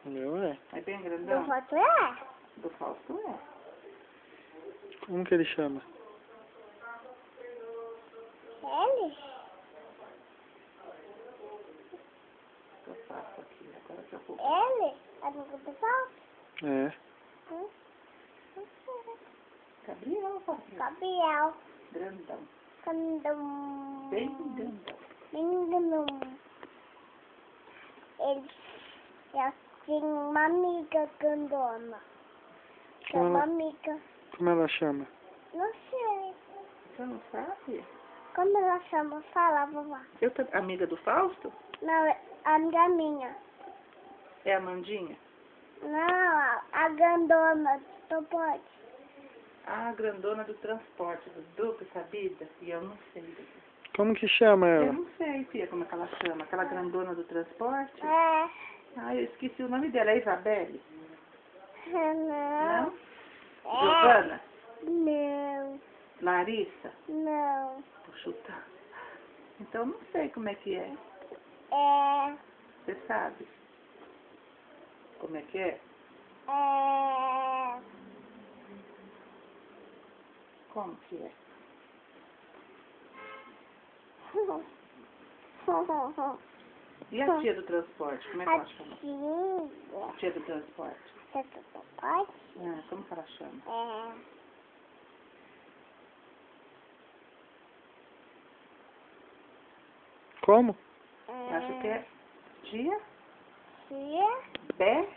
O meu é. É bem Do grandão? Fausto é? Do Fausto é. Como que ele chama? Ele? Eu faço aqui, agora que eu vou. Ele? Amigo do Fausto? É. Não sei. Gabriel, Fausto. Gabriel. Grandão. Candum. Bem grandão. Candum. Ele tem uma amiga grandona. Como Uma ela, amiga. como ela chama? Não sei. Você não sabe? Como ela chama? Fala, vovó. Eu tô amiga do Fausto? Não, é amiga minha. É a Mandinha? Não, a grandona do pode. Ah, a grandona do transporte, do duplo, sabida? E eu não sei. Como que chama Eu ela? não sei, filha, como é que ela chama. Aquela grandona do transporte? É. Ah, eu esqueci o nome dela. É Isabelle? Não. Giovana? Não. Larissa? Não. Vou chutar. Então, não sei como é que é. É. Você sabe? Como é que é? É. Como que é? E a tia do transporte? Como é que ela chama? A tia do transporte? Você tudo pode? Ah, como que ela chama? É. Como? Acho que é tia? Tia? Bé?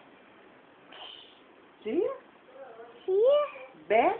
Tia? Tia? Bé?